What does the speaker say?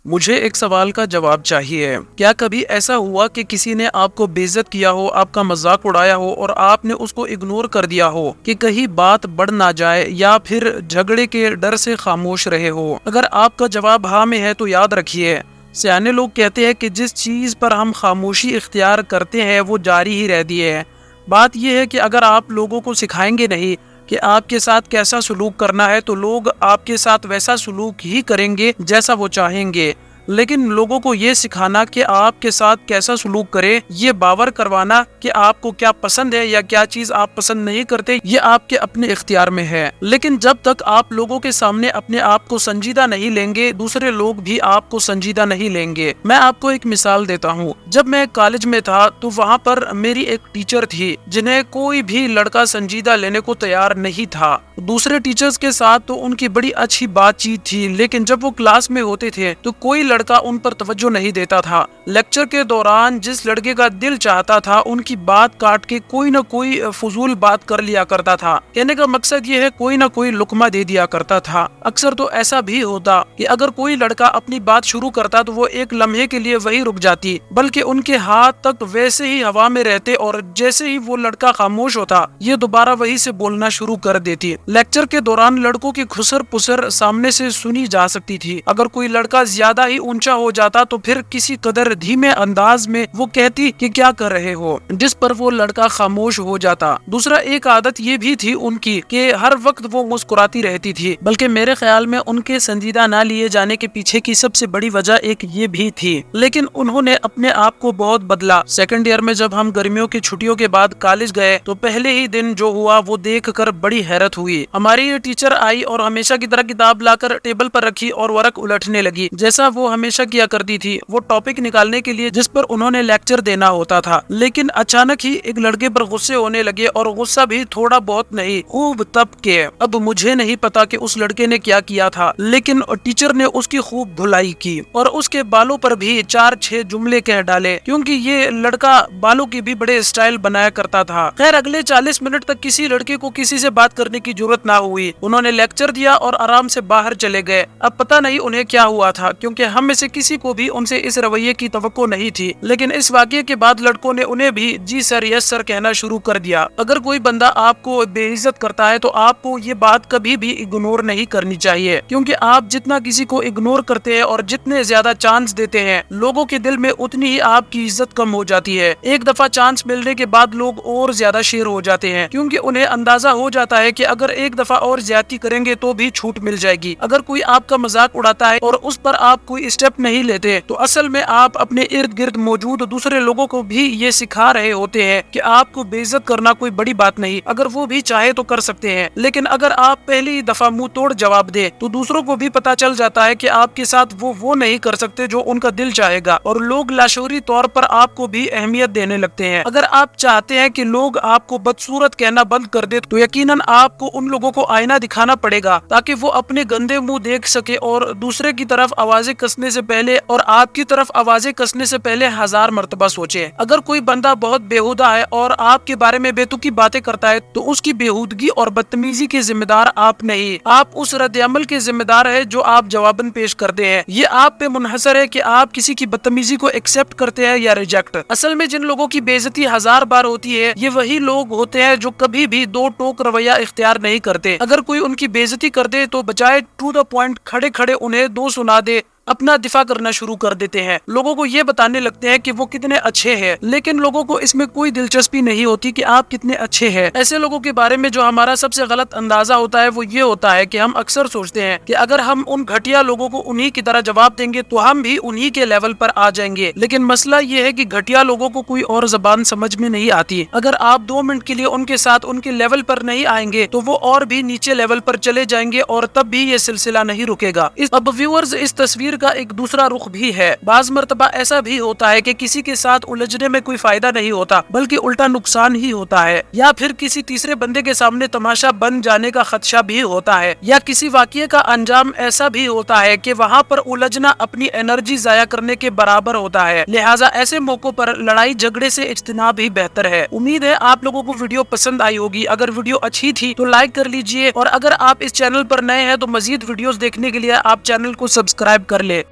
مجھے ایک سوال کا جواب چاہیے۔ کیا کبھی ایسا ہوا کہ کسی نے آپ کو بے عزت کیا ہو، آپ کا مذاق اڑایا ہو اور آپ نے اس کو اگنور کر دیا ہو کہ کہیں بات بڑھ نہ جائے یا پھر جھگڑے کے ڈر سے خاموش رہے ہو؟ اگر آپ کا جواب ہاں میں ہے تو یاد رکھیے، سیانے لوگ کہتے ہیں کہ جس چیز پر ہم خاموشی اختیار کرتے ہیں وہ جاری ہی رہتی ہے۔ بات یہ ہے کہ اگر آپ لوگوں کو سکھائیں گے نہیں کہ آپ کے ساتھ کیسا سلوک کرنا ہے تو لوگ آپ کے ساتھ ویسا سلوک ہی کریں گے جیسا وہ چاہیں گے۔ لیکن لوگوں کو یہ سکھانا کہ آپ کے ساتھ کیسا سلوک کرے، یہ باور کروانا کہ آپ کو کیا پسند ہے یا کیا چیز آپ پسند نہیں کرتے، یہ آپ کے اپنے اختیار میں ہے۔ لیکن جب تک آپ لوگوں کے سامنے اپنے آپ کو سنجیدہ نہیں لیں گے، دوسرے لوگ بھی آپ کو سنجیدہ نہیں لیں گے۔ میں آپ کو ایک مثال دیتا ہوں۔ جب میں کالج میں تھا تو وہاں پر میری ایک ٹیچر تھی جنہیں کوئی بھی لڑکا سنجیدہ لینے کو تیار نہیں تھا۔ دوسرے ٹیچرز کے ساتھ تو ان کی بڑی اچھی بات چیت تھی، لیکن جب وہ کلاس میں ہوتے تھے تو کوئی لڑکا ان پر توجہ نہیں دیتا تھا۔ لیکچر کے دوران جس لڑکے کا دل چاہتا تھا ان کی بات کاٹ کے کوئی نہ کوئی فضول بات کر لیا کرتا تھا۔ کہنے کا مقصد یہ ہے کوئی نہ کوئی لقمہ دے دیا کرتا تھا۔ اکثر تو ایسا بھی ہوتا کہ اگر کوئی لڑکا اپنی بات شروع کرتا تو وہ ایک لمحے کے لیے وہی رک جاتی، بلکہ ان کے ہاتھ تک ویسے ہی ہوا میں رہتے اور جیسے ہی وہ لڑکا خاموش ہوتا یہ دوبارہ وہی سے بولنا شروع کر دیتی۔ لیکچر کے دوران لڑکوں کی خسر پسر سامنے سے سنی جا سکتی تھی۔ اگر کوئی لڑکا زیادہ ہی اونچا ہو جاتا تو پھر کسی قدر دھیمے انداز میں وہ کہتی کہ کیا کر رہے ہو، جس پر وہ لڑکا خاموش ہو جاتا۔ دوسرا ایک عادت یہ بھی تھی ان کی کہ ہر وقت وہ مسکراتی رہتی تھی، بلکہ میرے خیال میں ان کے سنجیدہ نہ لیے جانے کے پیچھے کی سب سے بڑی وجہ ایک یہ بھی تھی۔ لیکن انہوں نے اپنے آپ کو بہت بدلا۔ سیکنڈ ایئر میں جب ہم گرمیوں کی چھٹیوں کے بعد کالج گئے تو پہلے ہی دن جو ہوا وہ دیکھ کر بڑی حیرت ہوئی۔ ہماری یہ ٹیچر آئی اور ہمیشہ کی طرح کتاب لا کر ٹیبل پر رکھی اور ورق الٹنے لگی، جیسا وہ ہمیشہ کیا کرتی تھی، وہ ٹاپک نکالنے کے لیے جس پر انہوں نے لیکچر دینا ہوتا تھا۔ لیکن اچانک ہی ایک لڑکے پر غصے ہونے لگے، اور غصہ بھی تھوڑا بہت نہیں، خوب تب کے۔ اب مجھے نہیں پتا کہ اس لڑکے نے کیا کیا تھا، لیکن ٹیچر نے اس کی خوب دھلائی کی اور اس کے بالوں پر بھی 4-6 جملے کہہ ڈالے، کیونکہ یہ لڑکا بالوں کی بھی بڑے اسٹائل بنایا کرتا تھا۔ خیر اگلے 40 منٹ تک کسی لڑکے کو کسی سے بات کرنے کی ضرورت نہ ہوئی۔ انہوں نے لیکچر دیا اور آرام سے باہر چلے گئے۔ اب پتہ نہیں انہیں کیا ہوا تھا، کیونکہ ہم میں سے کسی کو بھی ان سے اس رویے کی توقع نہیں تھی، لیکن اس واقعے کے بعد لڑکوں نے انہیں بھی جی سر یس سر کہنا شروع کر دیا۔ اگر کوئی بندہ آپ کو بے عزت کرتا ہے تو آپ کو یہ بات کبھی بھی اگنور نہیں کرنی چاہیے، کیونکہ آپ جتنا کسی کو اگنور کرتے ہیں اور جتنے زیادہ چانس دیتے ہیں لوگوں کے دل میں اتنی ہی آپ کی عزت کم ہو جاتی ہے۔ ایک دفعہ چانس ملنے کے بعد لوگ اور زیادہ شیر ہو جاتے ہیں، کیونکہ انہیں اندازہ ہو جاتا ہے کہ اگر ایک دفعہ اور زیادتی کریں گے تو بھی چھوٹ مل جائے گی۔ اگر کوئی آپ کا مذاق اڑاتا ہے اور اس پر آپ کوئی اسٹیپ نہیں لیتے تو اصل میں آپ اپنے ارد گرد موجود دوسرے لوگوں کو بھی یہ سکھا رہے ہوتے ہیں کہ آپ کو بے عزت کرنا کوئی بڑی بات نہیں، اگر وہ بھی چاہے تو کر سکتے ہیں۔ لیکن اگر آپ پہلی دفعہ منہ توڑ جواب دے تو دوسروں کو بھی پتا چل جاتا ہے کہ آپ کے ساتھ وہ نہیں کر سکتے جو ان کا دل چاہے گا، اور لوگ لاشعوری طور پر آپ کو بھی اہمیت دینے لگتے ہیں۔ اگر آپ چاہتے ہیں کہ لوگ آپ کو بدصورت کہنا بند کر دے تو یقیناً آپ کو ان لوگوں کو آئینہ دکھانا پڑے گا تاکہ وہ اپنے گندے منہ دیکھ سکے اور دوسرے کی طرف آوازیں کسنے سے پہلے اور آپ کی طرف آوازیں کسنے سے پہلے 1000 مرتبہ سوچے۔ اگر کوئی بندہ بہت بیہودہ ہے اور آپ کے بارے میں بے تکی باتیں کرتا ہے تو اس کی بیہودگی اور بدتمیزی کے ذمہ دار آپ نہیں، آپ اس رد عمل کے ذمہ دار ہے جو آپ جواباً پیش کرتے ہیں۔ یہ آپ پہ منحصر ہے کہ آپ کسی کی بدتمیزی کو ایکسپٹ کرتے ہیں یا ریجیکٹ۔ اصل میں جن لوگوں کی بے عزتی 1000 بار ہوتی ہے یہ وہی لوگ ہوتے ہیں جو کبھی بھی دو ٹوک رویہ اختیار نہیں کرتے۔ اگر کوئی ان کی بے عزتی کر دے تو بجائے ٹو دا پوائنٹ کھڑے کھڑے انہیں دو سنا دے اپنا دفاع کرنا شروع کر دیتے ہیں، لوگوں کو یہ بتانے لگتے ہیں کہ وہ کتنے اچھے ہیں، لیکن لوگوں کو اس میں کوئی دلچسپی نہیں ہوتی کہ آپ کتنے اچھے ہیں۔ ایسے لوگوں کے بارے میں جو ہمارا سب سے غلط اندازہ ہوتا ہے وہ یہ ہوتا ہے کہ ہم اکثر سوچتے ہیں کہ اگر ہم ان گھٹیا لوگوں کو انہی کی طرح جواب دیں گے تو ہم بھی انہی کے لیول پر آ جائیں گے، لیکن مسئلہ یہ ہے کہ گھٹیا لوگوں کو کوئی اور زبان سمجھ میں نہیں آتی۔ اگر آپ 2 منٹ کے لیے ان کے ساتھ ان کے لیول پر نہیں آئیں گے تو وہ اور بھی نیچے لیول پر چلے جائیں گے اور تب بھی یہ سلسلہ نہیں رکے گا۔ اب ویورز اس تصویر کا ایک دوسرا رخ بھی ہے۔ بعض مرتبہ ایسا بھی ہوتا ہے کہ کسی کے ساتھ الجھنے میں کوئی فائدہ نہیں ہوتا بلکہ الٹا نقصان ہی ہوتا ہے، یا پھر کسی تیسرے بندے کے سامنے تماشا بن جانے کا خدشہ بھی ہوتا ہے، یا کسی واقعے کا انجام ایسا بھی ہوتا ہے کہ وہاں پر الجھنا اپنی انرجی ضائع کرنے کے برابر ہوتا ہے۔ لہٰذا ایسے موقعوں پر لڑائی جھگڑے سے اجتناب ہی بہتر ہے۔ امید ہے آپ لوگوں کو ویڈیو پسند آئی ہوگی۔ اگر ویڈیو اچھی تھی تو لائک کر لیجئے، اور اگر آپ اس چینل پر نئے ہیں تو مزید ویڈیوز دیکھنے کے لیے آپ چینل کو سبسکرائب کر لیں۔